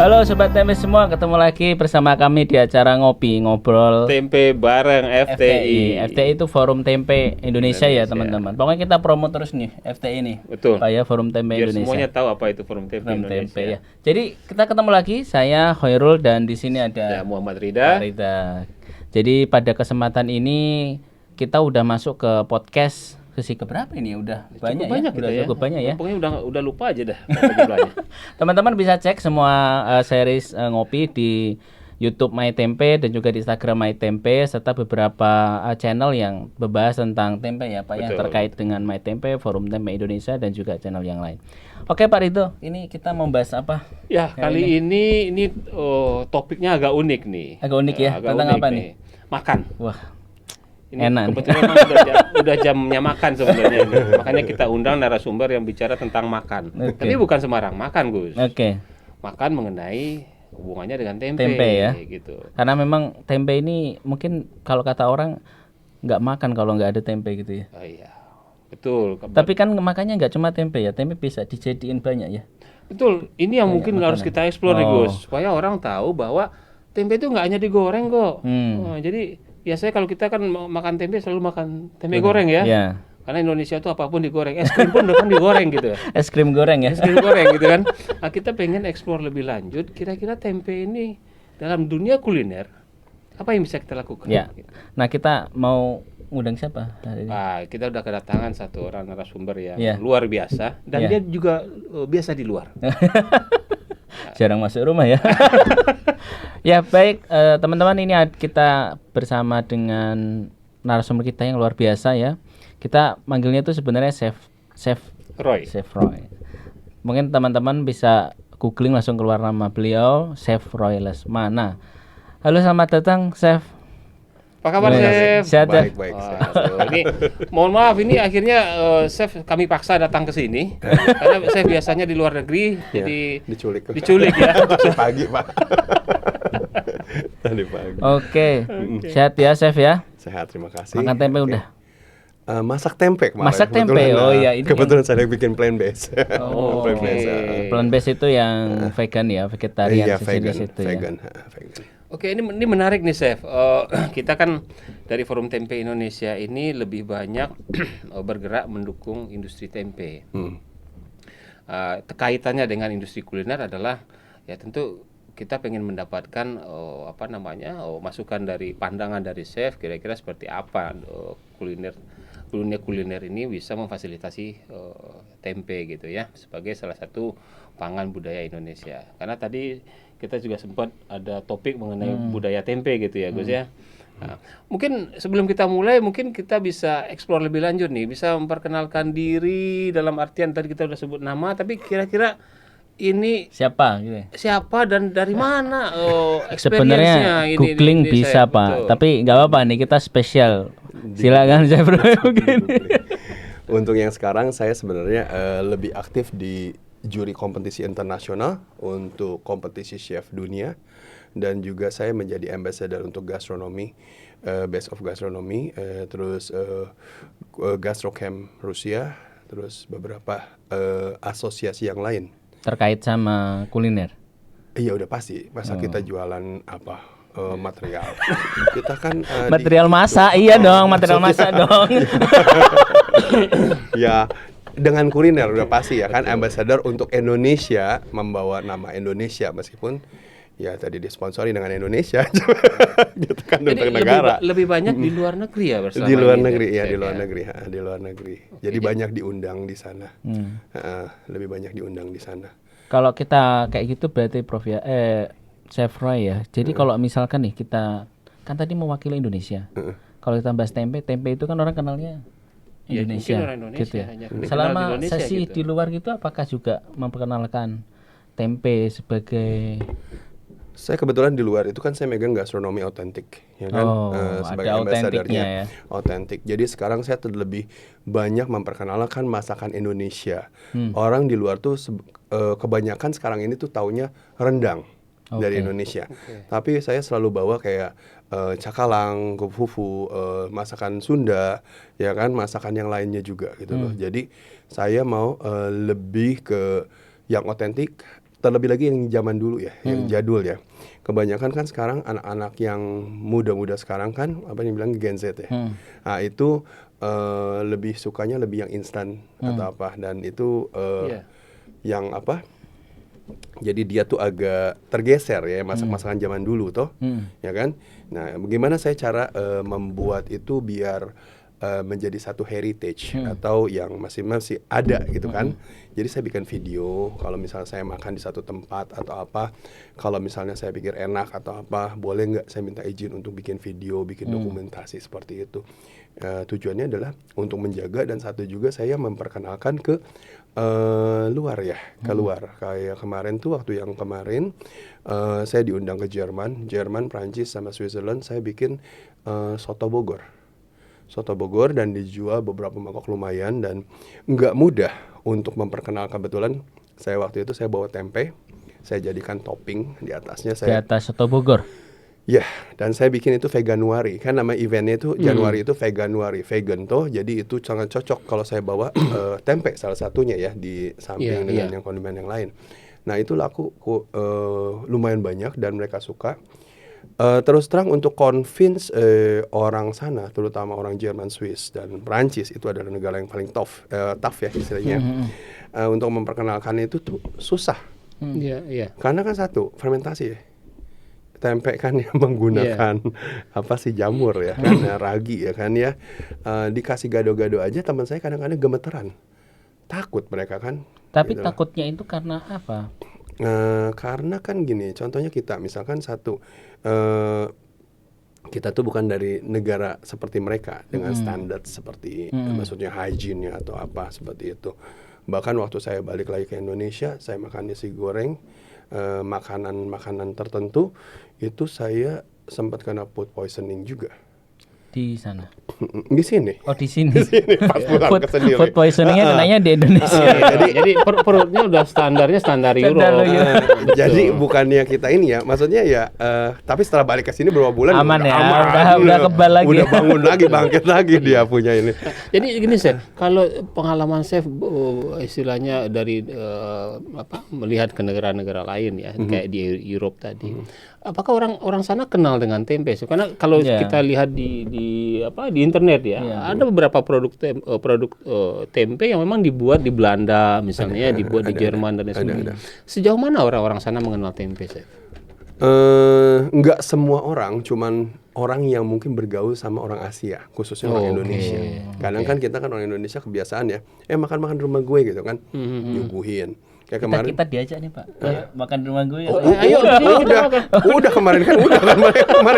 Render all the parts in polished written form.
Halo Sobat Tempe semua, ketemu lagi bersama kami di acara Ngopi Ngobrol Tempe bareng FTI. FTI itu Forum Tempe Indonesia ya teman-teman. Pokoknya kita promo terus nih FTI nih. Betul. Supaya Forum Tempe Biar Indonesia. semuanya tahu apa itu Forum Tempe Forum Indonesia. Tempe ya. Jadi kita ketemu lagi, saya Khairul dan di sini ada Ya, Muhammad Rida. Pak Rida. Jadi pada kesempatan ini kita udah masuk ke podcast sesi keberapa ini? Udah banyak banyak ya? Udah kita ya. cukup banyak ya. Pokoknya udah lupa aja dah jumlahnya. Teman-teman bisa cek semua series ngopi di YouTube My Tempe dan juga di Instagram My Tempe serta beberapa channel yang membahas tentang tempe ya Pak yang Betul. terkait dengan My Tempe, Forum Tempe Indonesia dan juga channel yang lain. Oke Pak Rito, ini kita membahas apa? Ya, kali ini topiknya agak unik nih. Agak unik ya? Agak Tentang unik apa nih? Makan. Wah, Ini enak nih. kebetulan memang udah jamnya makan sebenarnya ini. Makanya kita undang narasumber yang bicara tentang makan. Oke. Tapi bukan sembarang makan, Gus. Oke. Makan mengenai hubungannya dengan tempe, Tempe ya. gitu. Karena memang tempe ini mungkin kalau kata orang nggak makan kalau nggak ada tempe gitu ya. Oh iya. Betul. Tapi kan makannya nggak cuma tempe ya, tempe bisa dijadiin banyak ya. Betul, ini yang mungkin harus kita eksplor nih Oh. Gus, supaya orang tahu bahwa tempe itu nggak hanya digoreng kok. Hmm. Jadi biasanya kalau kita kan makan tempe selalu makan tempe goreng ya. Ya. Karena Indonesia itu apapun digoreng, es krim pun depan digoreng gitu. Es krim goreng ya. Es krim goreng gitu kan. Nah, kita pengen eksplor lebih lanjut, kira-kira tempe ini dalam dunia kuliner apa yang bisa kita lakukan? Ya. Nah, kita mau ngundang siapa hari ini? Nah, kita udah kedatangan satu orang narasumber yang Ya. luar biasa dan Ya. dia juga biasa di luar. Jarang masuk rumah ya. Ya, baik teman-teman, ini kita bersama dengan narasumber kita yang luar biasa ya. Kita manggilnya itu sebenarnya Chef Roy. Roy. Mungkin teman-teman bisa googling langsung keluar nama beliau, Chef Roy Lesmana. Halo, selamat datang Chef. Apa kabar, Chef? Sehat ya? Baik. Waduh, ini mohon maaf ini akhirnya Chef kami paksa datang ke sini karena saya biasanya di luar negeri jadi diculik ya. Tadi pagi, Pak. Tadi pagi. Oke. Sehat ya Chef ya? Sehat, terima kasih. Makan tempe udah? Masak tempe kemarin. Masak tempe, Kebetulan, oh iya, ini kebetulan saya bikin plant based. Oh, Plant oke. based. Plant based itu yang vegan ya, vegetarian Iya, sejenis vegan, itu vegan, ya. vegan. Oke, ini menarik nih, Chef. Kita kan dari Forum Tempe Indonesia ini lebih banyak bergerak mendukung industri tempe. Kaitannya dengan industri kuliner adalah ya tentu kita pengen mendapatkan masukan dari pandangan dari chef kira-kira seperti apa kuliner ini bisa memfasilitasi tempe gitu ya sebagai salah satu pangan budaya Indonesia. Karena tadi kita juga sempat ada topik mengenai budaya tempe gitu ya Gus ya. Nah, mungkin sebelum kita mulai mungkin kita bisa eksplor lebih lanjut nih, bisa memperkenalkan diri dalam artian tadi kita udah sebut nama tapi kira-kira ini Siapa gitu ya? siapa dan dari mana Sebenarnya experience-nya googling ini, bisa Chef. Pak, Betul. tapi nggak apa-apa nih kita spesial. Silakan Chef Roy mungkin. Untuk yang sekarang saya sebenarnya lebih aktif di juri kompetisi internasional untuk kompetisi chef dunia dan juga saya menjadi ambassador untuk gastronomi, Best of Gastronomy, terus Gastrocamp Rusia, terus beberapa asosiasi yang lain. Terkait sama kuliner. Iya udah pasti, masa kita jualan apa material. Kita kan Material masak, iya dong, material masak dong. ya dengan kuliner udah pasti ya kan ambassador untuk Indonesia, membawa nama Indonesia meskipun ya tadi disponsori dengan Indonesia gitu kan Jadi untuk negara. lebih banyak di luar negeri ya bersama Di luar ini, negeri Chef, ya, di luar negeri, di luar negeri. Jadi banyak diundang di sana. Lebih banyak diundang di sana. Kalau kita kayak gitu berarti Prof ya, Chef Roy ya. Jadi kalau misalkan nih kita kan tadi mewakili Indonesia. Kalau kita bahas tempe, tempe itu kan orang kenalnya Ya, Indonesia, mungkin orang Indonesia gitu ya. hanya dikenal di Selama Indonesia sesi gitu. di luar gitu, apakah juga memperkenalkan tempe sebagai Saya kebetulan di luar itu kan saya megang gastronomi otentik, ya kan, Oh, sebagai ada ambassadornya otentiknya ya. otentik. Jadi sekarang saya lebih banyak memperkenalkan masakan Indonesia. Orang di luar tuh kebanyakan sekarang ini tuh taunya rendang dari Indonesia. Tapi saya selalu bawa kayak cakalang, fufu, masakan Sunda, ya kan, masakan yang lainnya juga gitu loh. Jadi saya mau lebih ke yang otentik, terlebih lagi yang zaman dulu ya, yang jadul ya. Kebanyakan kan sekarang anak-anak yang muda-muda sekarang kan apa yang bilang Gen Z ya. Nah, itu lebih sukanya lebih yang instan atau apa, dan itu yang apa? Jadi dia tuh agak tergeser ya masak-masakan zaman dulu toh, ya kan? Nah, bagaimana saya cara membuat itu biar menjadi satu heritage atau yang masih ada gitu kan. Jadi saya bikin video kalau misalnya saya makan di satu tempat atau apa, kalau misalnya saya pikir enak atau apa, boleh nggak saya minta izin untuk bikin video, bikin dokumentasi seperti itu. Tujuannya adalah untuk menjaga, dan satu juga saya memperkenalkan ke luar ya, keluar. Kayak kemarin tuh waktu yang kemarin saya diundang ke Jerman, Prancis sama Switzerland. Saya bikin soto Bogor dan dijual beberapa mangkok lumayan, dan nggak mudah untuk memperkenalkan. Kebetulan saya waktu itu saya bawa tempe, saya jadikan topping di atasnya. Di atas soto Bogor. Ya, dan saya bikin itu Veganuari, kan nama eventnya itu Januari itu Veganuari, vegan toh, jadi itu sangat cocok kalau saya bawa tempe salah satunya ya di samping dengan yang kondimen yang lain. Nah itu laku lumayan banyak dan mereka suka. Terus terang untuk convince orang sana, terutama orang Jerman, Swiss, dan Prancis, itu adalah negara yang paling tough ya istilahnya. Untuk memperkenalkan itu tuh susah. Karena kan satu, fermentasi ya. Tempe kan yang menggunakan apa sih, jamur ya kan, ragi ya kan ya. Dikasih gado-gado aja teman saya kadang-kadang gemeteran. Takut mereka kan. Tapi gitu takutnya itu karena apa? Karena kan gini, contohnya kita misalkan satu, kita tuh bukan dari negara seperti mereka dengan standar seperti maksudnya hygiene-nya atau apa seperti itu. Bahkan waktu saya balik lagi ke Indonesia, saya makan nasi goreng, makanan tertentu, itu saya sempat kena food poisoning juga. Di sana. Di sini. Oh, di sini. Pas pulang ke sendiri. Food poisoningnya kenanya di Indonesia. Jadi perutnya udah standar Euro. Jadi bukannya kita ini ya, maksudnya ya, tapi setelah balik ke sini beberapa bulan aman ya, udah kebal lagi. Udah bangun lagi, bangkit lagi dia punya ini. Jadi gini Chef, kalau pengalaman Chef istilahnya dari melihat ke negara-negara lain ya, kayak di Europe tadi. Apakah orang sana kenal dengan tempe? Karena kalau kita lihat di internet ya, ada beberapa produk tempe yang memang dibuat di Belanda misalnya, dibuat di Jerman dan lain sebagainya. Sejauh mana orang-orang sana mengenal tempe, Chef? Enggak semua orang, cuman orang yang mungkin bergaul sama orang Asia, khususnya orang Indonesia. Kadang kan kita kan orang Indonesia kebiasaan ya, makan-makan di rumah gue gitu kan, nyuguhin. Kayak kemarin kita diajak nih Pak, makan di rumah gue. Ayo, udah kemarin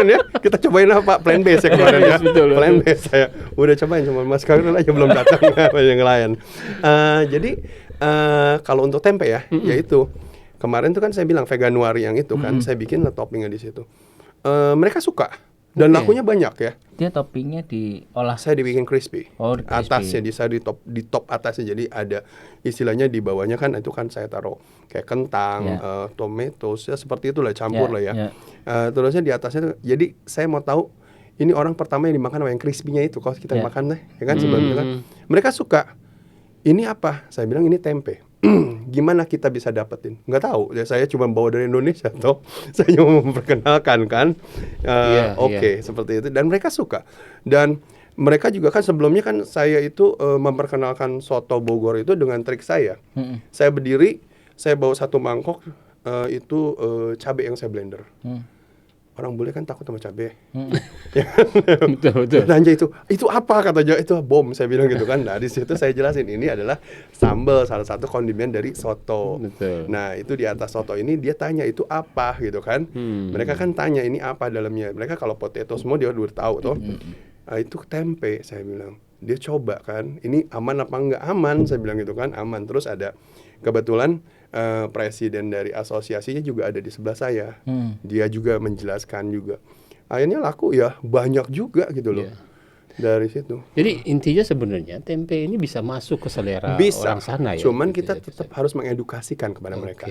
ya, kita cobain apa plan B ya kemarin ya, plan B saya udah cobain, cuma Mas Karun aja belum datang yang lain. Jadi kalau untuk tempe ya, yaitu kemarin tuh kan saya bilang Veganuari yang itu kan, saya bikin toppingnya di situ. Mereka suka dan lakunya banyak ya. Dia toppingnya diolah. Saya dibikin crispy. Crispy. Atasnya di top atasnya, jadi ada istilahnya di bawahnya kan itu kan saya taruh kayak kentang, tomatoes ya seperti itulah, campur lah ya. Terusnya di atasnya, jadi saya mau tahu ini orang pertama yang dimakan sama yang crispy-nya itu kalau kita makan deh, ya kan sebelumnya kan. Mereka suka. Ini apa? Saya bilang ini tempe. Gimana kita bisa dapetin? Nggak tahu. Ya, saya cuma bawa dari Indonesia toh. Saya cuma memperkenalkan kan. Seperti itu. Dan mereka suka. Dan mereka juga kan sebelumnya kan saya itu memperkenalkan soto Bogor itu dengan trik saya. Saya berdiri, saya bawa satu mangkok itu cabai yang saya blender. Orang bule kan takut sama cabai. Betul. Nanya itu apa, kata dia, itu bom, saya bilang gitu kan. Nah di situ saya jelasin ini adalah sambal, salah satu kondimen dari soto. Betul. Nah itu di atas soto ini dia tanya itu apa gitu kan. Mereka kan tanya ini apa dalamnya. Mereka kalau potato semua dia udah tahu toh. Nah, itu tempe, saya bilang. Dia coba kan, ini aman apa enggak? Aman, saya bilang gitu kan, aman. Terus ada kebetulan presiden dari asosiasinya juga ada di sebelah saya. Dia juga menjelaskan juga. Akhirnya laku ya, banyak juga gitu loh. Dari situ. Jadi intinya sebenarnya tempe ini bisa masuk ke selera orang sana ya. Cuman kita tetap harus mengedukasikan kepada mereka.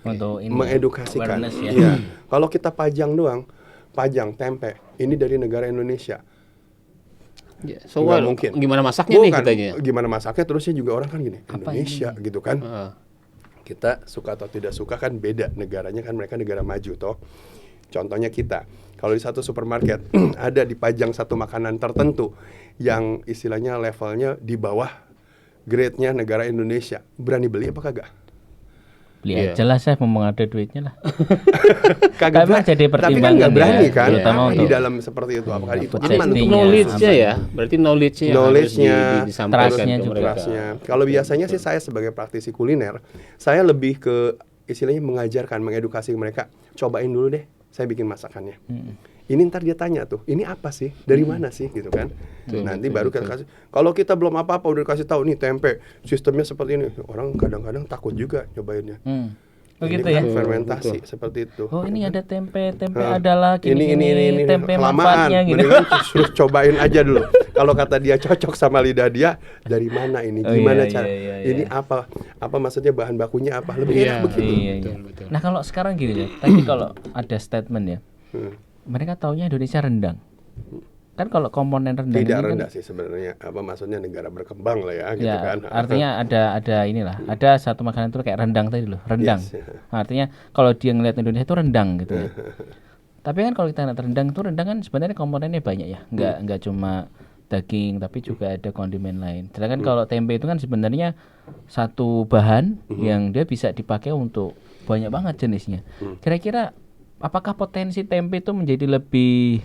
Untuk ini mengedukasikan. Ya. Kalau kita pajang tempe ini dari negara Indonesia. So mungkin. Gimana masaknya nih katanya? Gimana masaknya, terusnya juga orang kan gini, Indonesia gitu kan. Kita suka atau tidak suka kan beda, negaranya kan mereka negara maju toh. Contohnya kita, kalau di satu supermarket ada dipajang satu makanan tertentu yang istilahnya levelnya di bawah grade-nya negara Indonesia, berani beli apa kagak? Beli aja lah, saya mau ada duitnya lah. Kagak Memang berani. jadi Tapi kan pertimbangan nggak berani ya, kan? terutama Apa di untuk dalam seperti itu? Apakah itu untuk aman untuk safety-nya, Knowledge-nya aman. ya, berarti knowledge-nya yang harus Knowledge-nya, disampaikan trust-nya ke juga. mereka. Trust-nya. Kalau biasanya sih saya sebagai praktisi kuliner, saya lebih ke istilahnya mengajarkan, mengedukasi mereka. Cobain dulu deh, saya bikin masakannya. Ini ntar dia tanya tuh, ini apa sih? Dari mana sih? Gitu kan. Nanti baru kita kasih. Kalau kita belum apa-apa udah kasih tahu nih tempe, sistemnya seperti ini. Orang kadang-kadang takut juga nyobainnya. Begitu Ini ya. kan fermentasi seperti itu. Oh, ini ada tempe Nah, adalah ini tempe kelamaan. manfaatnya gitu. Mendingan suruh cobain aja dulu. Kalau kata dia cocok sama lidah dia, dari mana ini? Oh, Gimana iya, cara? iya, iya. Ini apa? Apa maksudnya bahan bakunya apa? Lebih enak begitu. Iya, iya. betul. Nah, kalau sekarang gini ya. Tadi kalau ada statement ya. Mereka taunya Indonesia rendang. Kan kalau komponen rendang Tidak ini rendah kan, sih sebenarnya. Apa maksudnya negara berkembang lah ya, gitu ya, kan. artinya ada inilah, ada satu makanan itu kayak rendang tadi loh, rendang. Yes, ya. Nah, artinya kalau dia ngelihat Indonesia itu rendang gitu ya. Tapi kan kalau kita lihat rendang kan sebenarnya komponennya banyak ya, nggak cuma daging tapi juga ada kondimen lain. Sedangkan kalau tempe itu kan sebenarnya satu bahan yang dia bisa dipakai untuk banyak banget jenisnya. Kira-kira apakah potensi tempe itu menjadi lebih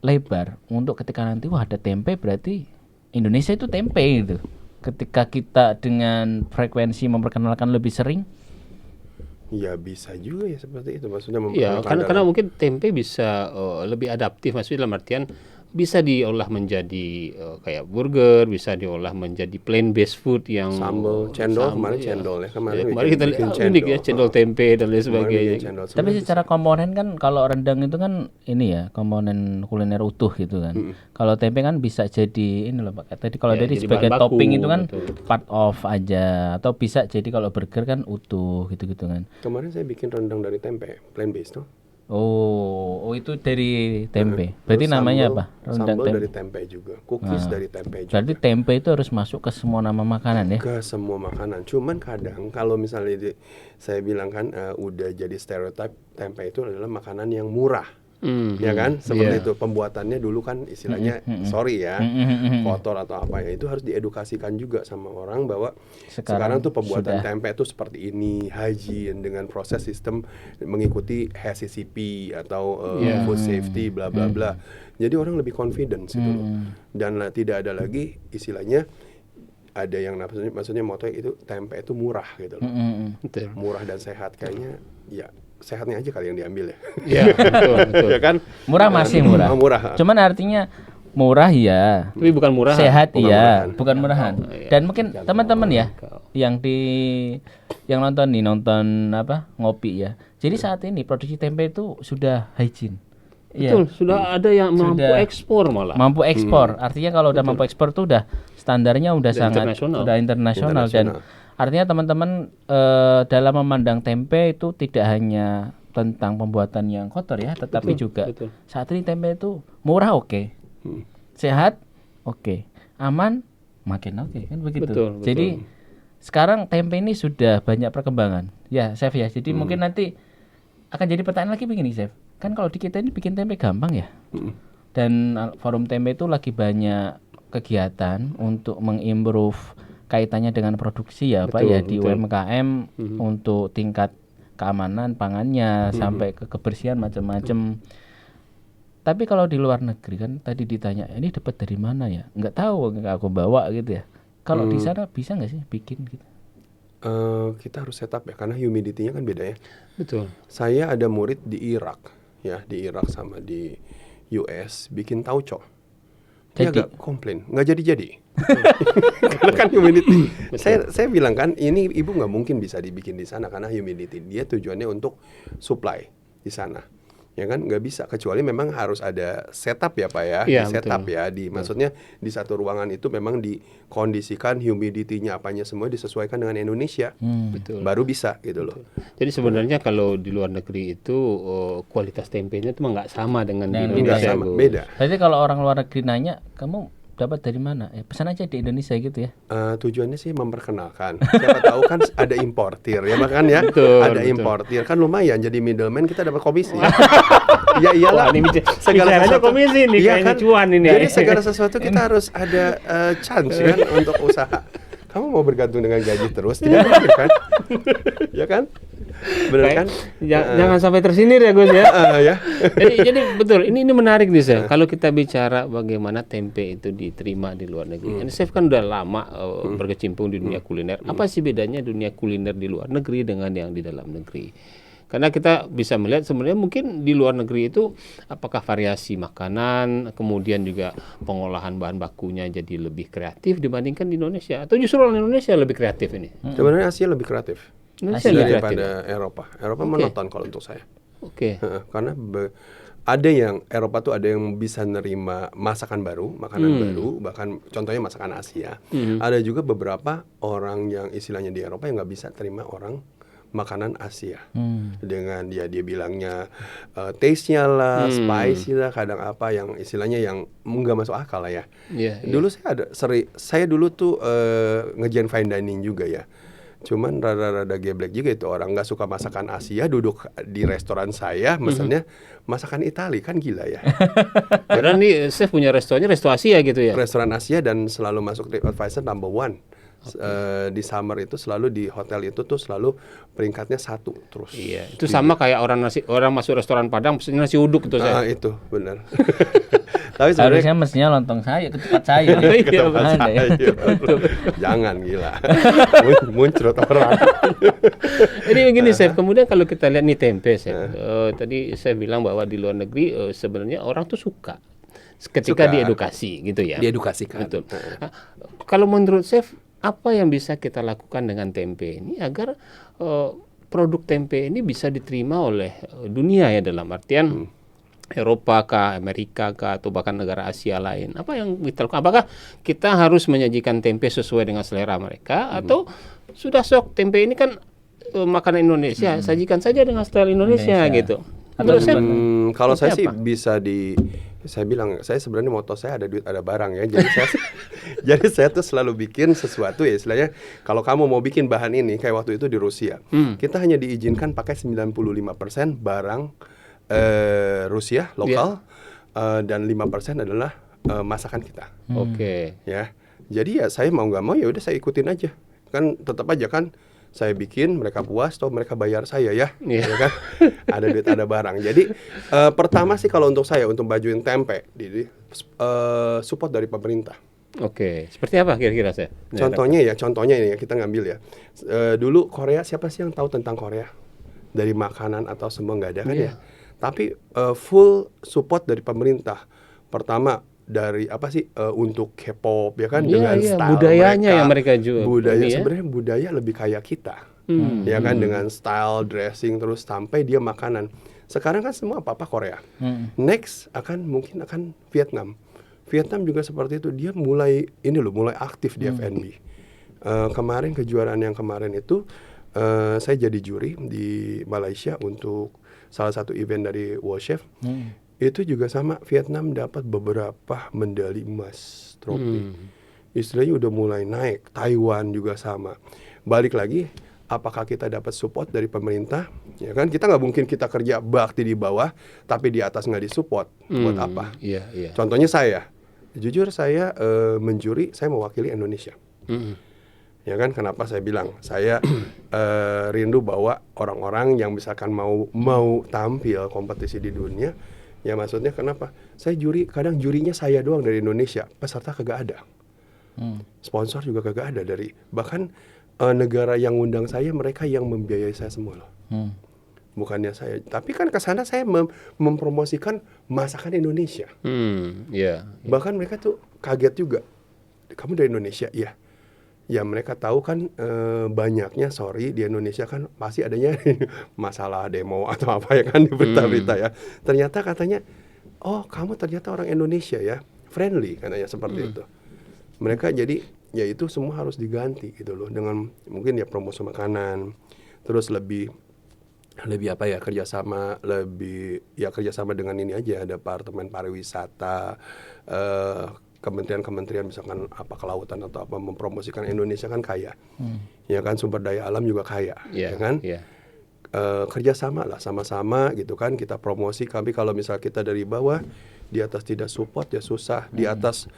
lebar untuk ketika nanti wah ada tempe berarti Indonesia itu tempe gitu. Ketika kita dengan frekuensi memperkenalkan lebih sering, Ya bisa juga ya seperti itu. Maksudnya Iya, memperkenalkan karena mungkin tempe bisa lebih adaptif, maksudnya dalam artian bisa diolah menjadi kayak burger, bisa diolah menjadi plant based food yang sambal, cendol, sambal, kemarin ya. cendol ya. Ya, kemarin kita lihat bikin unik ya, cendol tempe dan lain Kemarin sebagainya. bikin cendol. tapi Sebenarnya secara komponen kan kalau rendang itu kan ini ya komponen kuliner utuh gitu kan. Kalau tempe kan bisa jadi ini loh Pak. Tadi kalau Ya, dari jadi sebagai bahan baku, topping itu kan betul. part of aja atau bisa jadi kalau burger kan utuh gitu-gitu kan. kemarin saya bikin rendang dari tempe, plant based tuh. Oh itu dari tempe. Berarti Terus namanya sambal- apa? Rendang Sambal tempe. dari tempe juga, cookies dari tempe juga. Berarti tempe itu harus masuk ke semua nama makanan ya. Ke semua makanan. Cuman kadang kalau misalnya saya bilang kan udah jadi stereotip tempe itu adalah makanan yang murah. Ya kan? Seperti itu pembuatannya dulu kan istilahnya sorry ya, kotor atau apa ya. Itu harus diedukasikan juga sama orang bahwa sekarang tuh pembuatan tempe itu seperti ini, hygiene dengan proses sistem mengikuti HACCP atau food safety bla bla bla. Jadi orang lebih confidence gitu loh. Dan tidak ada lagi istilahnya ada yang maksudnya moto itu tempe itu murah gitu loh. Betul. Murah dan sehat kayaknya ya sehatnya aja kali yang diambil ya. Ya, betul. Ya kan? Murah masih murah. Murah. Cuman artinya murah ya. Tapi bukan murah. Sehat Bukan iya, murahan. bukan murahan. Dan mungkin teman-teman ya yang nonton apa ngopi ya. Jadi saat ini produksi tempe itu sudah hygiene. Betul, sudah ada yang mampu Sudah. ekspor malah. Mampu ekspor. Artinya kalau udah mampu ekspor tuh udah standarnya udah sangat internasional. udah internasional dan artinya teman-teman dalam memandang tempe itu tidak hanya tentang pembuatan yang kotor ya, tetapi juga betul. saat ini tempe itu murah oke. Sehat oke. Aman makin oke kan begitu. Betul. Jadi sekarang tempe ini sudah banyak perkembangan. Ya, Chef ya. Jadi mungkin nanti akan jadi pertanyaan lagi begini, Chef. Kan kalau di kita ini bikin tempe gampang ya. Dan forum tempe itu lagi banyak kegiatan untuk mengimprove kaitannya dengan produksi ya Pak ya di UMKM untuk tingkat keamanan pangannya sampai ke kebersihan macam-macam. Tapi kalau di luar negeri kan tadi ditanya ini dapat dari mana ya? Nggak tahu nggak aku bawa gitu ya. Kalau di sana bisa nggak sih bikin gitu? Kita harus setup ya karena humidity-nya kan beda ya. Betul. Saya ada murid di Irak ya, di Irak sama di US bikin tauco. Dia Jadi? agak komplain, nggak jadi-jadi. Karena kan humidity. Saya bilang kan ini ibu nggak mungkin bisa dibikin di sana karena humidity. Dia tujuannya untuk supply di sana. Ya kan nggak bisa kecuali memang harus ada setup ya Pak ya, Iya, di setup betul. ya maksudnya di satu ruangan itu memang dikondisikan humidity-nya apanya semua disesuaikan dengan Indonesia. Betul. Baru bisa gitu loh. Jadi sebenarnya kalau di luar negeri itu kualitas tempenya itu nggak sama dengan di Dengan Indonesia. Nggak sama, Gus. beda. Berarti kalau orang luar negeri nanya, kamu dapat dari mana? Pesan aja di Indonesia gitu ya. Tujuannya sih memperkenalkan. Siapa tahu kan ada importir ya, bahkan ya. Betul, Ada betul. importir kan lumayan, jadi middleman kita dapat komisi. Ya iyalah. Wah, ini segala bicaranya sesuatu komisi nih, iya kayaknya kan? cuan ini. Jadi segala sesuatu kita harus ada chance kan untuk usaha. Kamu mau bergantung dengan gaji terus tidak mungkin kan? Ya kan? Benar kan? Jangan sampai tersindir ya Gus ya. Ya. jadi betul, ini menarik nih Chef. Kalau kita bicara bagaimana tempe itu diterima di luar negeri. Ini Chef kan udah lama berkecimpung di dunia kuliner. Apa sih bedanya dunia kuliner di luar negeri dengan yang di dalam negeri? Karena kita bisa melihat sebenarnya mungkin di luar negeri itu apakah variasi makanan, kemudian juga pengolahan bahan bakunya jadi lebih kreatif dibandingkan di Indonesia, atau justru orang Indonesia lebih kreatif ini? Sebenarnya Asia lebih kreatif Indonesia lebih kreatif. daripada Eropa. Eropa Oke. monoton kalau untuk saya. Oke. Karena ada yang Eropa tuh ada yang bisa nerima masakan baru, makanan baru, bahkan contohnya masakan Asia. Ada juga beberapa orang yang istilahnya di Eropa yang nggak bisa terima orang makanan Asia dengan dia bilangnya taste-nya lah, spicy lah, kadang apa yang istilahnya yang nggak masuk akal lah ya. Iya, iya. Dulu saya dulu tuh ngerjain fine dining juga ya. Cuman rada-rada geblek juga itu orang nggak suka masakan Asia duduk di restoran saya, mesennya masakan Itali kan gila ya. Karena nih Chef punya restorannya resto Asia gitu ya. Restoran Asia dan selalu masuk TripAdvisor number one. Di summer itu selalu di hotel itu tuh selalu peringkatnya 1 terus. Iya, itu sama kayak orang masuk restoran Padang pesennya nasi uduk gitu saya. Itu benar. Tapi sebenarnya Harusnya mestinya lontong saya ke tempat saya. Iya, tempat Ada ya. saya. Jangan gila. Muncrat orang. Ini begini Chef, kemudian kalau kita lihat nih tempe Chef. Tadi saya bilang bahwa di luar negeri sebenarnya orang tuh suka ketika Suka. diedukasi gitu ya. Diedukasikan. Betul. Nah, kalau menurut Chef apa yang bisa kita lakukan dengan tempe ini agar produk tempe ini bisa diterima oleh dunia ya, dalam artian Eropa kah, Amerika kah, atau bahkan negara Asia lain? Apa yang kita lakukan? Apakah kita harus menyajikan tempe sesuai dengan selera mereka, atau sudah sok tempe ini kan makanan Indonesia, sajikan saja dengan style Indonesia. Gitu? Atau Menurut Chef, Kalau saya sih apa? bisa saya bilang, saya sebenarnya moto saya ada duit ada barang ya. Jadi saya tuh selalu bikin sesuatu ya, istilahnya kalau kamu mau bikin bahan ini kayak waktu itu di Rusia, kita hanya diizinkan pakai 95% barang Rusia lokal, dan 5% adalah masakan kita. Oke. Ya. Jadi ya saya mau nggak mau ya udah saya ikutin aja. Kan tetap aja kan saya bikin, mereka puas, toh mereka bayar saya ya, Iya. ya kan? Ada duit, ada barang. Jadi pertama sih kalau untuk saya untuk bajuin tempe, support dari pemerintah. Oke, seperti apa kira-kira Chef? Contohnya ini ya kita ngambil ya. Dulu Korea, siapa sih yang tahu tentang Korea? Dari makanan atau semua nggak ada kan Iya. ya. Tapi full support dari pemerintah. Pertama dari apa sih untuk K-pop ya kan, Iya, dengan iya, style budayanya yang mereka jual. Budaya Ini ya. sebenarnya budaya lebih kaya kita. Ya kan, dengan style dressing terus sampai dia makanan. Sekarang kan semua apa-apa Korea. Next mungkin akan Vietnam. Vietnam juga seperti itu, dia mulai aktif di F&B. Kemarin kejuaraan yang kemarin itu saya jadi juri di Malaysia untuk salah satu event dari World Chef. Itu juga sama, Vietnam dapat beberapa medali emas, trofi. Istilahnya udah mulai naik. Taiwan juga sama. Balik lagi, apakah kita dapat support dari pemerintah? Ya kan, kita nggak mungkin kita kerja bakti di bawah, tapi di atas nggak disupport. Buat apa? Iya, iya. Contohnya jujur saya menjuri, saya mewakili Indonesia. Ya kan, kenapa saya bilang saya rindu bahwa orang-orang yang misalkan mau tampil kompetisi di dunia, ya maksudnya kenapa? Saya kadang jurinya saya doang dari Indonesia, peserta kagak ada. Sponsor juga kagak ada bahkan negara yang undang saya, mereka yang membiayai saya semua loh. Bukannya saya, tapi kan ke sana saya mempromosikan masakan Indonesia. Iya. Bahkan mereka tuh kaget juga. Kamu dari Indonesia? Iya. Ya mereka tahu kan banyaknya di Indonesia kan pasti adanya masalah demo atau apa ya kan di berita-berita ya. Ternyata katanya, oh kamu ternyata orang Indonesia ya, friendly katanya seperti itu. Mereka jadi ya itu semua harus diganti gitu loh, dengan mungkin ya promosi makanan, terus lebih apa ya, kerjasama dengan ini aja, Departemen Pariwisata, kementerian-kementerian misalkan apa kelautan atau apa mempromosikan Indonesia kan kaya, ya kan sumber daya alam juga kaya, ya kan. Kerjasama lah sama-sama gitu kan kita promosi. Tapi kalau misal kita dari bawah di atas tidak support ya susah, di atas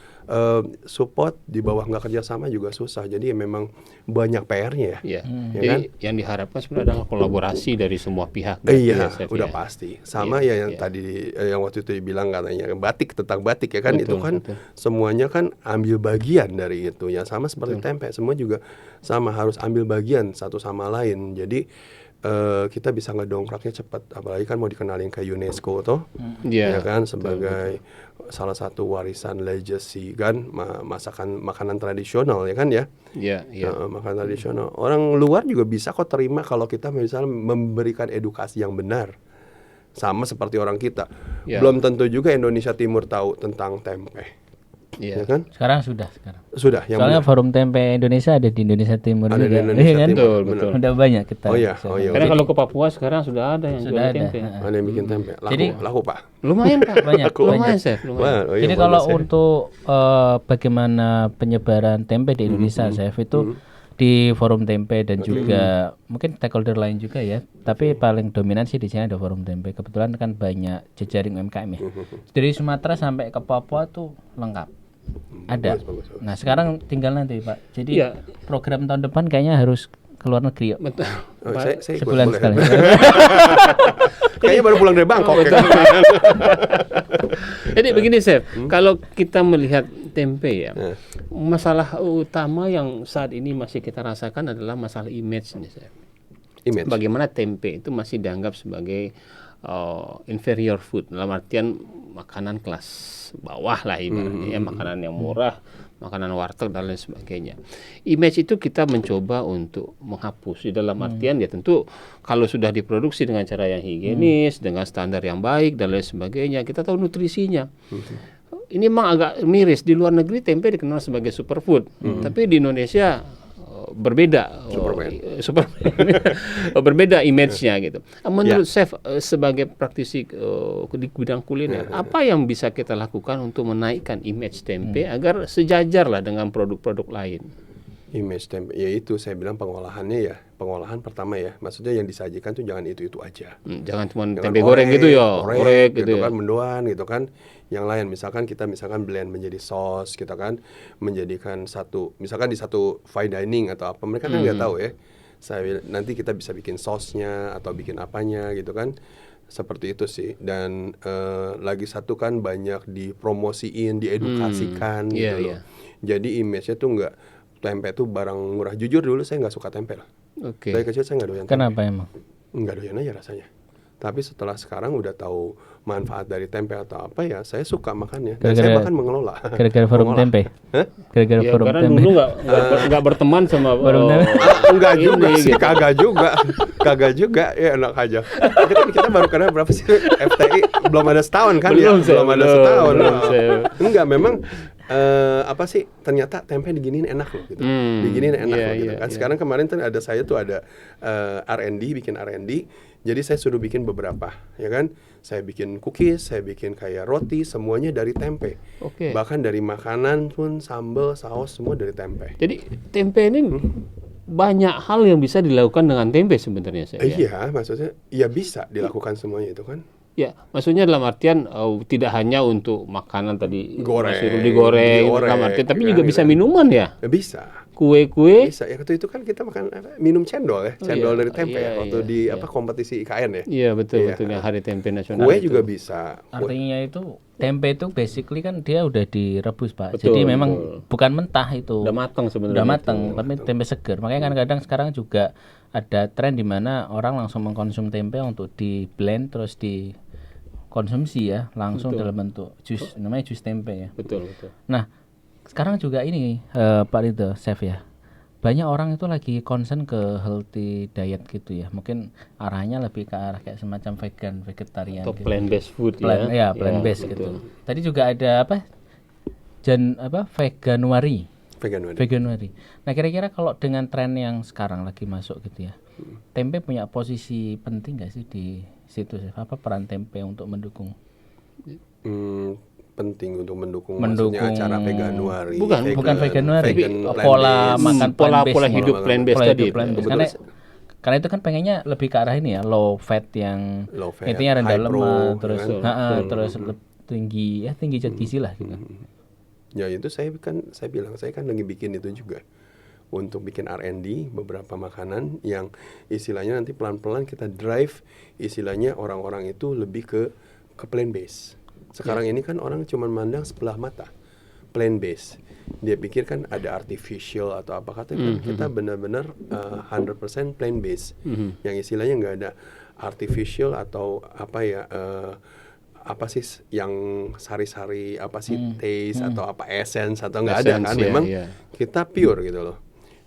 support di bawah nggak kerjasama juga susah. Jadi ya memang banyak PR-nya ya. Jadi kan? yang diharapkan sebenarnya adalah kolaborasi dari semua pihak. Iya, Chef, udah pasti. Sama ya yang tadi yang waktu itu dibilang katanya batik tentang batik ya kan, itu kan semuanya kan ambil bagian dari itu ya, sama seperti tempe, semua juga sama harus ambil bagian satu sama lain. Jadi kita bisa ngedongkraknya cepat, apalagi kan mau dikenalin ke UNESCO toh, ya kan sebagai salah satu warisan legacy kan, makanan tradisional ya kan ya. Makanan tradisional. Orang luar juga bisa kok terima kalau kita misalnya memberikan edukasi yang benar. Sama seperti orang kita. Belum tentu juga Indonesia Timur tahu tentang tempe. Ya kan? Sekarang sudah. Yang soalnya benar. Forum Tempe Indonesia ada di Indonesia Timur Ada juga. di Indonesia kan? Timur, betul. Udah banyak kita. Karena kalau ke Papua sekarang sudah ada yang jual ada. tempe. Ada yang bikin tempe. Jadi- Laku Pak. Lumayan Pak, Banyak. lumayan Chef. Wah, Jadi bagus kalau ya. untuk bagaimana penyebaran tempe di Indonesia, Chef, itu di Forum Tempe dan juga mungkin stakeholder lain juga ya. Tapi paling dominan sih di sini ada Forum Tempe. Kebetulan kan banyak jejaring UMKM ya. Dari Sumatera sampai ke Papua tuh lengkap. Ada. Bagus. Nah sekarang tinggal nanti Pak. Jadi Iya. program tahun depan kayaknya harus ke luar negeri yuk. Betul. Oh, saya ikut, Sebulan boleh. sekali. Kayaknya baru pulang dari Bangkok ya. Jadi begini Chef, kalau kita melihat tempe ya, masalah utama yang saat ini masih kita rasakan adalah masalah image nih Chef. Image. Bagaimana tempe itu masih dianggap sebagai inferior food, dalam artian makanan kelas bawah lah ibaratnya, ya, makanan yang murah, makanan warteg dan lain sebagainya. Image itu kita mencoba untuk menghapus di dalam artian ya tentu kalau sudah diproduksi dengan cara yang higienis, dengan standar yang baik dan lain sebagainya, kita tahu nutrisinya. Ini memang agak miris, di luar negeri tempe dikenal sebagai superfood, tapi di Indonesia berbeda, berbeda image-nya gitu. Menurut Chef sebagai praktisi di bidang kuliner, apa yang bisa kita lakukan untuk menaikkan image tempe agar sejajar lah dengan produk-produk lain? Image tempe, ya itu saya bilang pengolahannya ya. Pengolahan pertama ya, maksudnya yang disajikan tuh jangan itu aja. Jangan cuma Jangan tempe goreng gitu ya, orek gitu gitu ya. kan, mendoan gitu kan. Yang lain misalkan kita blend menjadi sauce, kita kan menjadikan satu, misalkan di satu fine dining atau apa, mereka kan nggak tahu ya. Nanti kita bisa bikin sauce-nya atau bikin apanya gitu kan. Seperti itu sih. Dan lagi satu kan banyak dipromosiin, diedukasikan gitu loh. Jadi image-nya tuh nggak tempe tuh barang murah. Jujur dulu saya nggak suka tempe lah. Dari kecil saya nggak doyan tempe. Kenapa emang? Nggak doyan aja rasanya. Tapi setelah sekarang udah tahu manfaat dari tempe atau apa ya, saya suka makannya. Dan saya bahkan mengelola. Gara-gara Forum Mengolah. Tempe. Hah? Gara-gara Ya, Forum karena Tempe. dulu nggak berteman sama Enggak juga ini, sih, gitu. kagak juga, ya enak aja. Kita baru kenal berapa sih FTI, belum ada setahun kan Belum, ya, Chef, belum ada belum, setahun. belum, Chef. Enggak, memang apa sih, ternyata tempe diginiin enak loh gitu, diginiin enak loh gitu kan. Sekarang kemarin tuh ada R&D, bikin R&D, jadi saya suruh bikin beberapa, ya kan. Saya bikin cookies, saya bikin kayak roti, semuanya dari tempe. Bahkan dari makanan pun, sambal, saus, semua dari tempe. Jadi tempe ini banyak hal yang bisa dilakukan dengan tempe sebenarnya saya. Iya, maksudnya ya bisa dilakukan semuanya itu kan. Ya, maksudnya dalam artian tidak hanya untuk makanan tadi Goreng, digoreng dalam artian, tapi juga bisa minuman ya. Bisa. Kue-kue. Bisa. Ya waktu itu kan kita makan minum cendol ya, cendol dari tempe iya, waktu iya, di iya. kompetisi IKN ya. Iya betul Iya. betul yang Hari Tempe Nasional. Kue itu. juga bisa. Artinya itu tempe itu basically kan dia udah direbus Pak. Betul, Jadi memang betul. bukan mentah itu. Udah matang sebenarnya. Udah matang, tapi tempe seger. Makanya kan kadang sekarang juga ada tren di mana orang langsung mengkonsum tempe untuk di blend terus dikonsumsi ya, langsung dalam bentuk jus, namanya jus tempe ya. Betul betul. Nah, sekarang juga ini Pak Ridho, chef ya. Banyak orang itu lagi concern ke healthy diet gitu ya. Mungkin arahnya lebih ke arah kayak semacam vegan, vegetarian Atau gitu. plant based food Ya, plant based betul. gitu. Tadi juga ada veganuari. Veganuari. Nah, kira-kira kalau dengan tren yang sekarang lagi masuk gitu ya. Tempe punya posisi penting nggak sih di situ? Apa peran tempe untuk mendukung? penting untuk maksudnya acara veganuari. Bukan veganuari, vegan pola makan pola plant-based hidup gitu. plant-based Pola tadi. hidup plant-based. Karena itu kan pengennya lebih ke arah ini ya, low fat yang Low fat, intinya rendah high pro, lemak, terus kan? terus tinggi zat gizi lah gitu. Ya itu saya bilang saya kan lagi bikin itu juga untuk bikin R&D beberapa makanan yang istilahnya nanti pelan-pelan kita drive istilahnya orang-orang itu lebih ke plant based. Sekarang ini kan orang cuma mandang sebelah mata plant based. Dia pikir kan ada artificial atau apa kata kan kita benar-benar 100% plant based. Yang istilahnya nggak ada artificial atau apa ya apa sih yang sari-sari apa sih taste atau apa essence atau nggak ada kan memang kita pure gitu loh.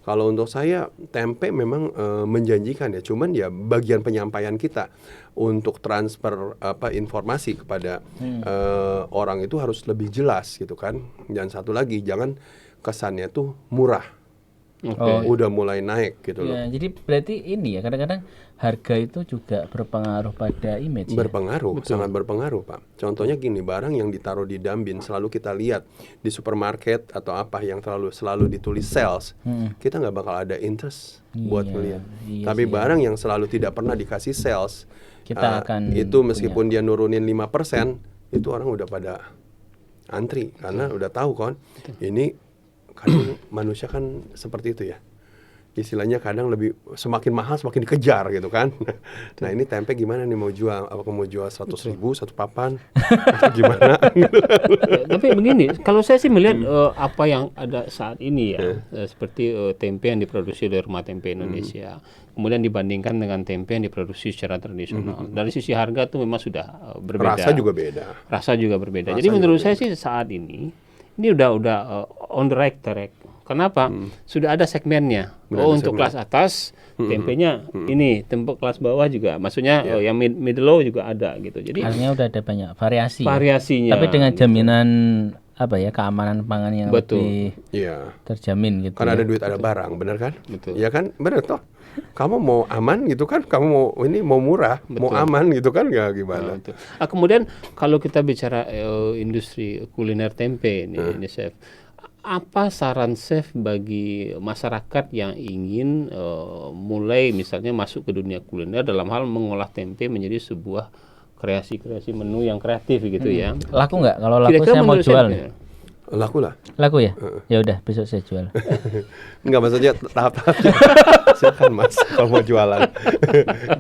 Kalau untuk saya tempe memang menjanjikan ya, cuman ya bagian penyampaian kita untuk transfer informasi kepada orang itu harus lebih jelas gitu kan. Dan satu lagi jangan kesannya tuh murah. Udah mulai naik gitu loh. Ya, jadi berarti ini ya kadang-kadang harga itu juga berpengaruh pada image. Berpengaruh, sangat berpengaruh Pak. Contohnya gini, barang yang ditaruh di dambin selalu kita lihat di supermarket atau apa yang selalu ditulis sales, kita nggak bakal ada interest buat melihat. Tapi barang yang selalu tidak pernah dikasih sales, kita akan itu meskipun dia nurunin 5%, itu orang udah pada antri karena udah tahu kan ini. Kadang manusia kan seperti itu ya. Istilahnya kadang lebih semakin mahal semakin dikejar gitu kan. Nah ini tempe gimana nih mau jual? Apakah mau jual 100.000 satu papan? Atau gimana? Tapi begini, kalau saya sih melihat apa yang ada saat ini ya, seperti tempe yang diproduksi oleh rumah tempe Indonesia, kemudian dibandingkan dengan tempe yang diproduksi secara tradisional. Dari sisi harga tuh memang sudah berbeda. Rasa juga berbeda. Jadi menurut saya sih saat ini udah on the right track. Kenapa? Sudah ada segmennya. Untuk kelas atas tempenya ini, tempe kelas bawah juga. Maksudnya yang middle low juga ada gitu. Jadi artinya udah ada banyak variasinya. Tapi dengan jaminan apa ya, keamanan pangan yang lebih terjamin gitu. Karena ada duit ada barang, benar kan? Betul. Ya kan? Benar toh. Kamu mau aman gitu kan? Kamu mau murah, mau aman gitu kan? Ya gimana? Kemudian kalau kita bicara industri kuliner tempe ini Chef, apa saran Chef bagi masyarakat yang ingin mulai misalnya masuk ke dunia kuliner dalam hal mengolah tempe menjadi sebuah kreasi menu yang kreatif gitu ya? Laku nggak? Kalau laku saya mau jual nih. Laku lah. Laku ya? Ya udah besok saya jual. Enggak, maksudnya tahap-tahapnya. Silakan Mas kalau mau jualan.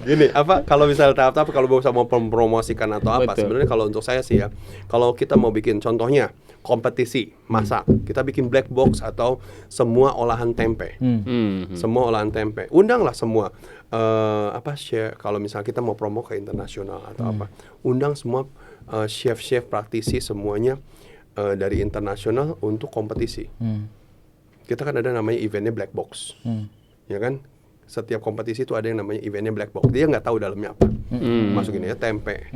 Gini, kalau misalnya tahap-tahap kalau mau promosikan atau apa, sebenarnya kalau untuk saya sih ya, kalau kita mau bikin contohnya kompetisi masak, kita bikin black box atau semua olahan tempe. Semua olahan tempe. Undanglah semua chef, kalau misalnya kita mau promo ke internasional atau apa. Undang semua chef-chef praktisi semuanya dari internasional untuk kompetisi. Kita kan ada namanya eventnya black box, ya kan? Setiap kompetisi itu ada yang namanya eventnya black box. Dia nggak tahu dalamnya apa. Masukin ya tempe,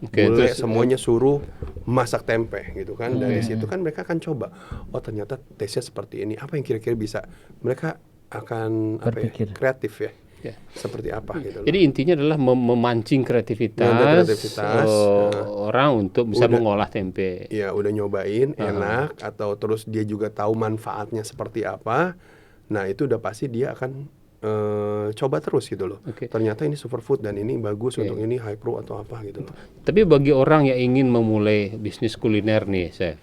boleh semuanya suruh masak tempe, gitu kan? Dari situ kan mereka akan coba. Oh ternyata taste-nya seperti ini. Apa yang kira-kira bisa? Mereka akan kreatif ya. Seperti apa gitu loh. Jadi intinya adalah memancing kreativitas orang untuk bisa mengolah tempe. Ya udah nyobain enak atau terus dia juga tahu manfaatnya seperti apa. Nah itu udah pasti dia akan coba terus gitu loh. Ternyata ini superfood dan ini bagus untuk ini high pro atau apa gitu loh. Tapi bagi orang yang ingin memulai bisnis kuliner nih, Chef,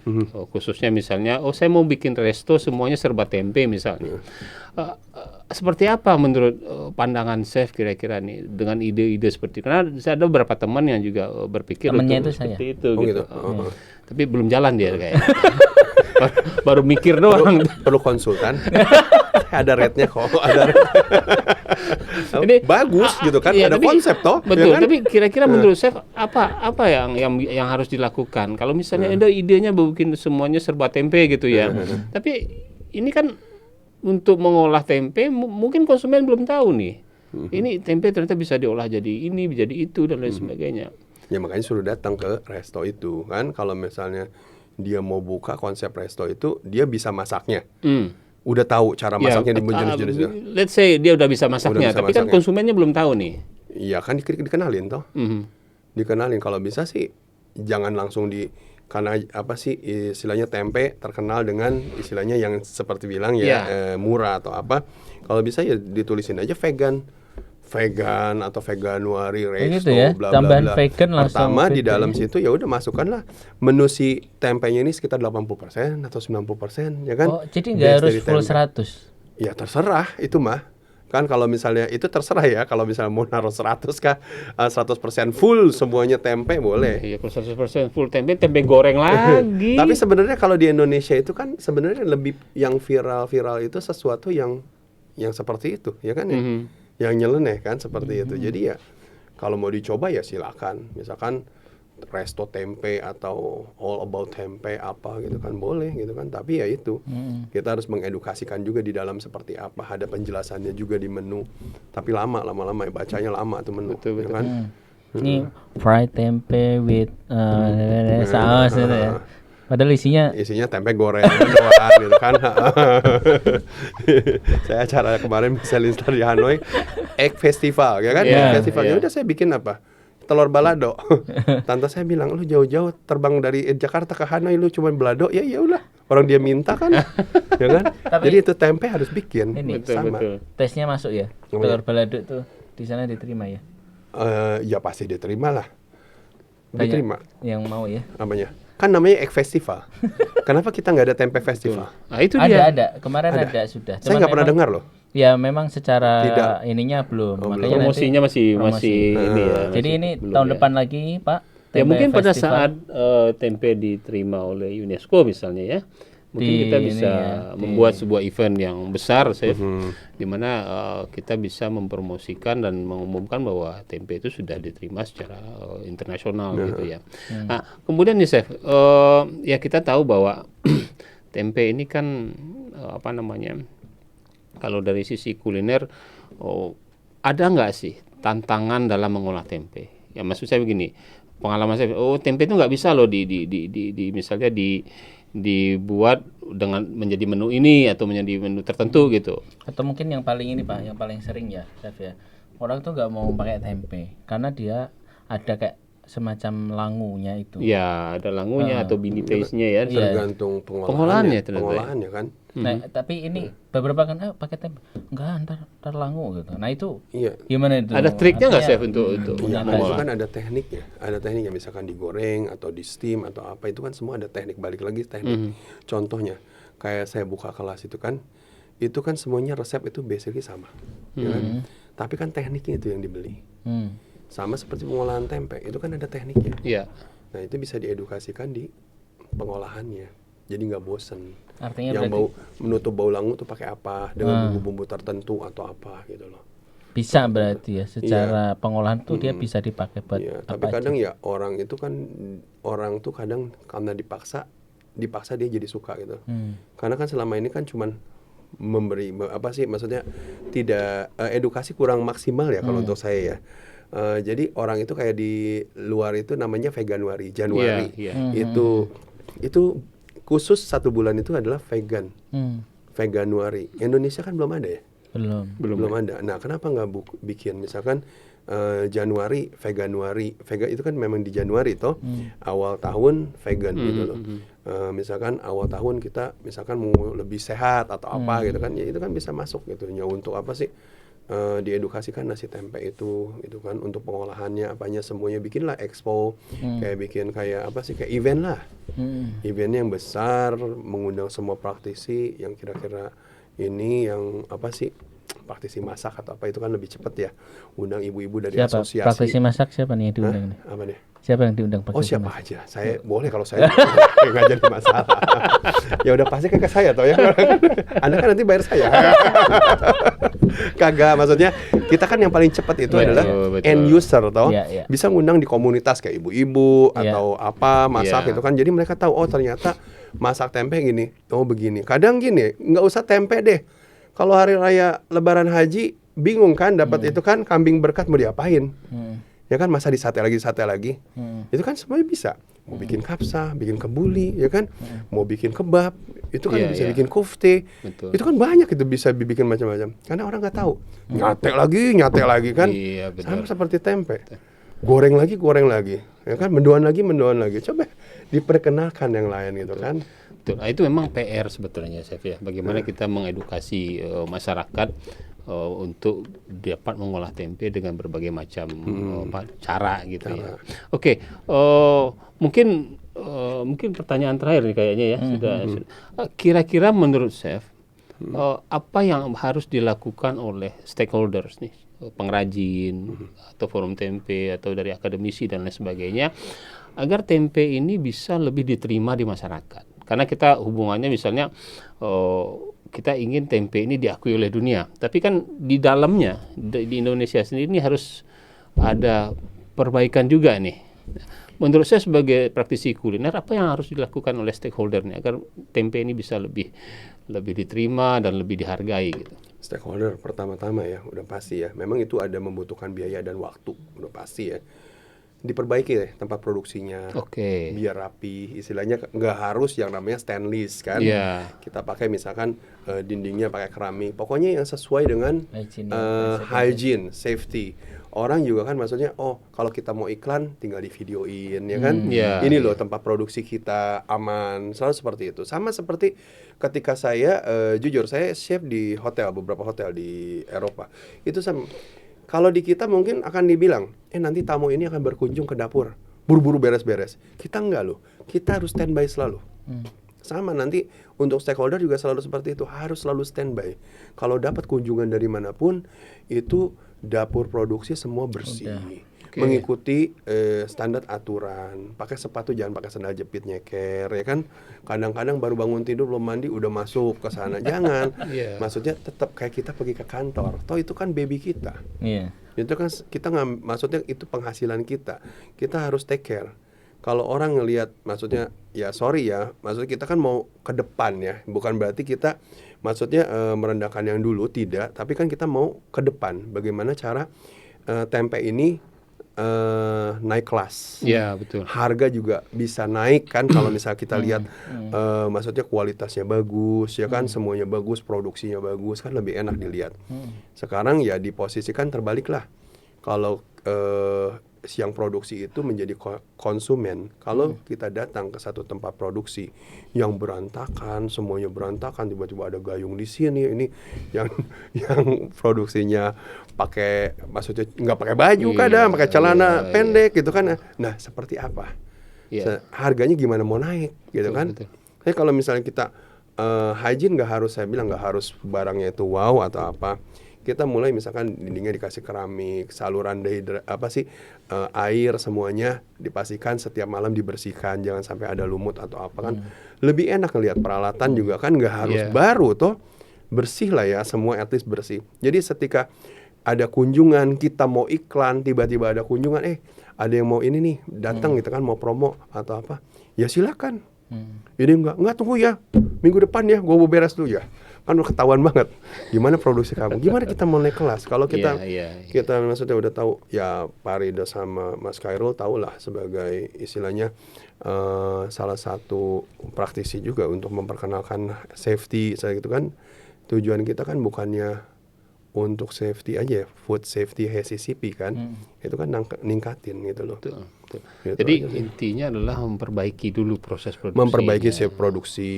khususnya misalnya, saya mau bikin resto semuanya serba tempe misalnya. Seperti apa menurut pandangan Chef kira-kira nih dengan ide-ide seperti itu? Karena saya ada beberapa teman yang juga berpikir seperti itu gitu. Tapi belum jalan dia kayaknya. baru mikir doang. Perlu konsultan. Ada rate-nya kok. Ini bagus gitu kan, ada konsep toh. Betul. Ya kan? Tapi kira-kira menurut Chef apa yang harus dilakukan? Kalau misalnya ada idenya bikin semuanya serba tempe gitu ya. Tapi ini kan untuk mengolah tempe mungkin konsumen belum tahu nih. Ini tempe ternyata bisa diolah jadi ini, jadi itu dan lain sebagainya. Ya makanya suruh datang ke resto itu kan. Kalau misalnya dia mau buka konsep resto itu, dia bisa masaknya. Udah tahu cara masaknya di jenis-jenis itu. Let's say dia udah bisa masaknya, tapi kan konsumennya belum tahu nih. Iya kan dikenalin toh. Dikenalin, kalau bisa sih jangan langsung karena apa sih istilahnya tempe terkenal dengan istilahnya yang seperti bilang ya murah atau apa. Kalau bisa ya ditulisin aja vegan atau veganuari resto ya, bla bla tambahan bla. vegan langsung Pertama di gitu dalam ya. situ ya udah masukkanlah menu si tempenya ini sekitar 80% atau 90% ya kan. Oh, jadi nggak Base harus dari full tempe. 100. Ya terserah itu mah. Kan kalau misalnya itu terserah ya, kalau misalnya mau naruh 100 kah 100% full semuanya tempe boleh. Iya, kalau 100% full tempe goreng lagi. Tapi sebenarnya kalau di Indonesia itu kan sebenarnya lebih yang viral itu sesuatu yang seperti itu, ya kan ya. Yang nyeleneh kan seperti itu. Jadi ya kalau mau dicoba ya silakan. Misalkan resto tempe atau all about tempe apa gitu kan boleh gitu kan, tapi ya itu kita harus mengedukasikan juga di dalam seperti apa, ada penjelasannya juga di menu, tapi lama-lama ya, bacanya lama tuh menu. Betul. Ya kan? Ini fried tempe with saus gitu ya. Padahal isinya tempe goreng doang gitu kan. Saya acara kemarin Michelin Star di Hanoi, Egg Festival ya kan. Egg Festival ya udah saya bikin apa? Telur balado. Tante saya bilang, lu jauh-jauh terbang dari Jakarta ke Hanoi lu cuma balado, ya udah. Orang dia minta kan, ya kan? Tapi jadi itu tempe harus bikin. ini sama. Tesnya masuk ya. Telur balado tuh di sana diterima ya. Ya pasti diterima lah. Banyak Diterima. yang mau ya. Namanya. Kan namanya Egg Festival. Kenapa kita nggak ada tempe festival? Nah, itu dia. Ada. Kemarin ada sudah. Saya nggak pernah dengar loh. Ya memang secara Tidak. ininya belum. Makanya Promosinya masih ini ya. Jadi ini belum tahun ya. depan lagi, Pak. Ya Tempe mungkin pada Festival. saat tempe diterima oleh UNESCO misalnya ya, mungkin kita bisa membuat sebuah event yang besar, di mana kita bisa mempromosikan dan mengumumkan bahwa tempe itu sudah diterima secara internasional gitu ya. Nah, kemudian nih Chef, ya kita tahu bahwa tempe ini kan apa namanya? Kalau dari sisi kuliner, ada nggak sih tantangan dalam mengolah tempe? Ya maksud saya begini, pengalaman saya, tempe itu nggak bisa loh misalnya dibuat dengan menjadi menu ini atau menjadi menu tertentu gitu. Atau mungkin yang paling ini Pak, yang paling sering ya, Chef ya. Orang tuh nggak mau pakai tempe karena dia ada kayak semacam langunya itu. Ya, ada langunya atau bini taste-nya ya. Tergantung Pengolahannya ternyata. pengolahannya kan. Nah, tapi ini beberapa kan pakai tempe. Enggak, ntar langu gitu. Nah, itu Iya. gimana itu? Ada triknya nggak Artinya, Chef untuk Iya, itu mengolah? kan ada tekniknya. Ada tekniknya misalkan digoreng atau di steam atau apa, itu kan semua ada teknik, balik lagi teknik. Contohnya kayak saya buka kelas itu kan semuanya resep itu basically sama. Ya kan? Tapi kan tekniknya itu yang dibeli. Sama seperti pengolahan tempe, itu kan ada tekniknya. Iya. Nah, itu bisa diedukasikan di pengolahannya. Jadi nggak bosen. Artinya yang berarti menutup bau langu tuh pakai apa, dengan bumbu-bumbu tertentu atau apa gitu loh. bisa berarti ya secara pengolahan tuh dia bisa dipakai buat Iya, apa tapi kadang aja. ya orang tuh kadang karena dipaksa dia jadi suka gitu. Karena kan selama ini kan cuman memberi apa sih maksudnya tidak edukasi kurang maksimal ya kalau untuk saya ya. Jadi orang itu kayak di luar itu namanya Veganuari, Januari. Itu khusus 1 bulan itu adalah vegan. Veganuari. Indonesia kan belum ada ya? Belum ada. Nah, kenapa nggak bikin misalkan Januari, Veganuari. Vegan itu kan memang di Januari toh. Awal tahun vegan gitu loh. Misalkan awal tahun kita misalkan mau lebih sehat atau apa gitu kan. Ya itu kan bisa masuk gitu. Ya untuk apa sih? Diedukasikan nasi tempe itu kan untuk pengolahannya apanya semuanya, bikinlah expo, kayak bikin kayak apa sih, kayak event lah. Eventnya yang besar, mengundang semua praktisi yang kira-kira ini yang apa sih, praktisi masak atau apa, itu kan lebih cepat ya. Undang ibu-ibu dari Siapa? asosiasi. Praktisi masak siapa nih yang diundang nih? Apa nih? Siapa yang diundang Oh, praktisi siapa masak? aja. Saya boleh kalau saya nggak jadi masalah. Ya udah pasti ke saya toh ya. Anda kan nanti bayar saya. Kagak, maksudnya kita kan yang paling cepat itu adalah betul. end user toh. Iya. Bisa ngundang di komunitas kayak ibu-ibu Iya. atau apa masak Iya. gitu kan. Jadi mereka tahu oh ternyata masak tempe gini. Oh begini. Kadang gini, nggak usah tempe deh. Kalau hari raya Lebaran Haji bingung kan dapat itu kan kambing berkat mau diapain? Ya kan, masa disate lagi. Itu kan semuanya bisa. Mau bikin kapsa, bikin kebuli, ya kan? Mau bikin kebab, itu kan Iya, bisa iya. bikin kufte. Betul. Itu kan banyak itu bisa dibikin macam-macam. Karena orang nggak tahu. Nyate lagi kan? Iya, benar. Sama seperti tempe. goreng lagi, ya kan, mendoan lagi. Coba diperkenalkan yang lain gitu kan. Betul. Nah, itu memang PR sebetulnya, Chef ya. Bagaimana kita mengedukasi masyarakat untuk dapat mengolah tempe dengan berbagai macam cara gitu ya. Oke, mungkin pertanyaan terakhir nih kayaknya ya. Sudah. Kira-kira menurut Chef, apa yang harus dilakukan oleh stakeholders nih, pengrajin atau forum tempe atau dari akademisi dan lain sebagainya, agar tempe ini bisa lebih diterima di masyarakat? Karena kita hubungannya misalnya kita ingin tempe ini diakui oleh dunia, tapi kan di dalamnya di Indonesia sendiri ini harus ada perbaikan juga nih. Menurut saya sebagai praktisi kuliner, apa yang harus dilakukan oleh stakeholder nih agar tempe ini bisa lebih diterima dan lebih dihargai gitu? Stakeholder pertama-tama ya, udah pasti ya. Memang itu ada membutuhkan biaya dan waktu, udah pasti ya. Diperbaiki ya tempat produksinya, biar rapi. Istilahnya nggak harus yang namanya stainless kan. Kita pakai misalkan dindingnya pakai keramik. Pokoknya yang sesuai dengan hygiene, safety. Orang juga kan maksudnya, kalau kita mau iklan tinggal di videoin ya kan. Ini loh tempat produksi kita aman, selalu seperti itu. Sama seperti ketika saya jujur saya chef di hotel, beberapa hotel di Eropa. Itu sama. Kalau di kita mungkin akan dibilang, nanti tamu ini akan berkunjung ke dapur, buru-buru beres-beres. Kita enggak loh, kita harus standby selalu. Sama nanti untuk stakeholder juga selalu seperti itu, harus selalu standby. Kalau dapat kunjungan dari manapun, itu dapur produksi semua bersih. Mengikuti standar aturan, pakai sepatu jangan pakai sandal jepit nyeker ya kan. Kadang-kadang baru bangun tidur belum mandi udah masuk ke sana, jangan. Maksudnya tetap kayak kita pergi ke kantor, toh itu kan baby kita. Itu kan kita nggak, maksudnya itu penghasilan kita harus take care. Kalau orang ngelihat, maksudnya ya sorry ya, maksudnya kita kan mau ke depan ya, bukan berarti kita maksudnya merendahkan yang dulu, tidak, tapi kan kita mau ke depan. Bagaimana cara tempe ini naik kelas. Betul. Harga juga bisa naik kan kalau misalnya kita lihat maksudnya kualitasnya bagus ya kan, semuanya bagus, produksinya bagus kan lebih enak dilihat. Sekarang ya diposisikan terbalik lah. Kalau yang produksi itu menjadi konsumen. Kalau kita datang ke satu tempat produksi yang berantakan, semuanya berantakan, tiba-tiba ada gayung di sini, ini yang produksinya pakai, maksudnya nggak pakai baju kadang, pakai celana pendek gitu kan. Nah, seperti apa? Harganya gimana mau naik gitu kan? Tapi kalau misalnya kita hygiene, saya bilang nggak harus barangnya itu wow atau apa. Kita mulai misalkan dindingnya dikasih keramik, saluran air semuanya dipastikan setiap malam dibersihkan, jangan sampai ada lumut atau apa kan. Lebih enak ngelihat peralatan juga kan, nggak harus baru toh, bersih lah ya, semua at least bersih. Jadi ketika ada kunjungan, kita mau iklan, tiba-tiba ada kunjungan, ada yang mau ini nih, datang gitu kan, mau promo atau apa, ya silakan. Ini enggak tunggu ya, minggu depan ya, gua mau beres dulu ya. Kan udah ketahuan banget gimana produksi kamu, gimana kita mau naik kelas. Kalau kita kita maksudnya udah tahu ya, Pak Rido sama Mas Khairul tahu lah sebagai istilahnya salah satu praktisi juga untuk memperkenalkan safety saya gitu kan. Tujuan kita kan bukannya untuk safety aja, food safety HACCP kan, itu kan ningkatin gitu loh. Betul. Gitu. Jadi intinya adalah memperbaiki dulu proses produksi. Memperbaiki produksi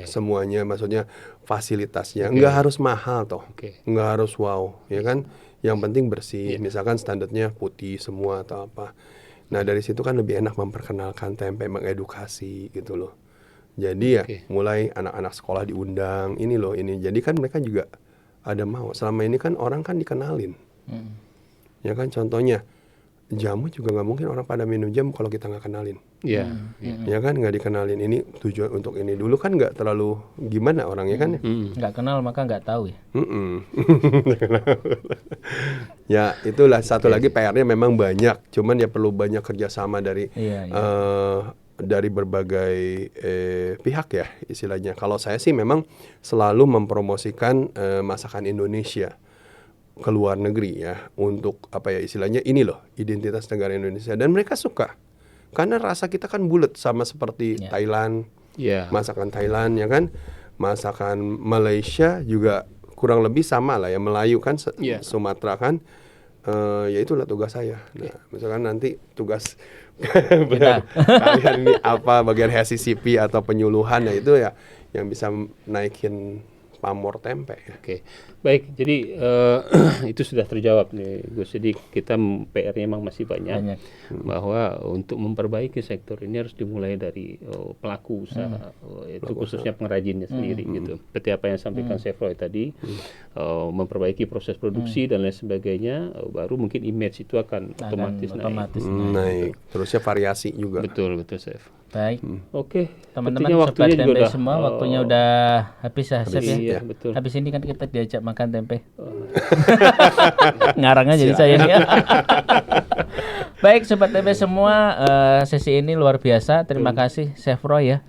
semuanya, maksudnya fasilitasnya nggak harus mahal toh, nggak harus wow, ya kan. Yang penting bersih, misalkan standarnya putih semua atau apa. Nah dari situ kan lebih enak memperkenalkan tempe, mengedukasi gitu loh. Jadi ya mulai anak-anak sekolah diundang, ini loh ini. Jadi kan mereka juga ada mau. Selama ini kan orang kan dikenalin, ya kan. Contohnya jamu juga nggak mungkin orang pada minum jamu kalau kita nggak kenalin. Ya kan, nggak dikenalin. Ini tujuan untuk ini dulu kan, nggak terlalu gimana orangnya kan. Nggak kenal maka nggak tahu ya. Ya itulah satu lagi PR-nya memang banyak. Cuman ya perlu banyak kerjasama dari dari berbagai pihak ya istilahnya. Kalau saya sih memang selalu mempromosikan masakan Indonesia ke luar negeri ya, untuk apa ya istilahnya, ini loh identitas negara Indonesia, dan mereka suka karena rasa kita kan bulat, sama seperti Thailand, masakan Thailand ya kan, masakan Malaysia juga kurang lebih sama lah ya, Melayu kan, Sumatera kan, ya itulah tugas saya. Nah, misalkan nanti tugas kalian ini apa bagian HACCP atau penyuluhan, ya itu ya yang bisa naikin pamor tempe ya. Oke, baik. Jadi itu sudah terjawab nih, Gus. Jadi kita PR-nya memang masih banyak. Bahwa untuk memperbaiki sektor ini harus dimulai dari pelaku usaha, itu khususnya pengrajinnya sendiri gitu. Seperti apa yang sampaikan Chef Roy tadi, memperbaiki proses produksi dan lain sebagainya, baru mungkin image itu akan otomatis naik. Terusnya variasi juga. Betul, Chef. Baik. Oke, Teman-teman sepertinya sobat waktunya juga tempe udah, semua, waktunya udah habis ya, Chef ya. Iya, betul. Habis ini kan kita diajak makan tempe. Ngarangnya jadi saya nih. Baik, sobat tempe semua, sesi ini luar biasa. Terima kasih Chef Roy ya.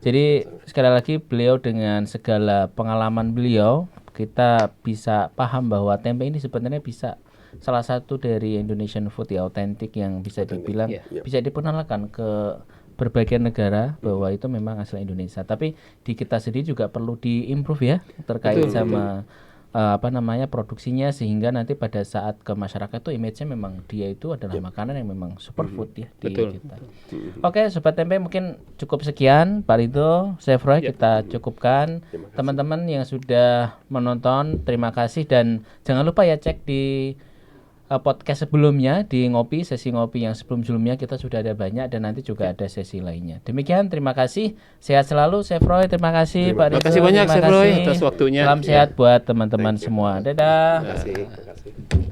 Jadi sekali lagi beliau dengan segala pengalaman beliau, kita bisa paham bahwa tempe ini sebenarnya bisa salah satu dari Indonesian food ya, otentik yang bisa dibilang bisa diperkenalkan ke berbagai negara bahwa itu memang asal Indonesia. Tapi di kita sendiri juga perlu diimprove ya terkait sama produksinya, sehingga nanti pada saat ke masyarakat tuh image-nya memang dia itu adalah makanan yang memang superfood ya di kita. Oke, sobat tempe mungkin cukup sekian. Pak Rito, Chef Roy, kita cukupkan. Teman-teman yang sudah menonton, terima kasih, dan jangan lupa ya cek di podcast sebelumnya di Ngopi, sesi Ngopi yang sebelum-sebelumnya kita sudah ada banyak, dan nanti juga ada sesi lainnya. Demikian, terima kasih. Sehat selalu Chef Roy, terima kasih Pak Rito. Terima kasih banyak Chef Roy atas waktunya. Salam sehat buat teman-teman semua. Dadah. Terima kasih.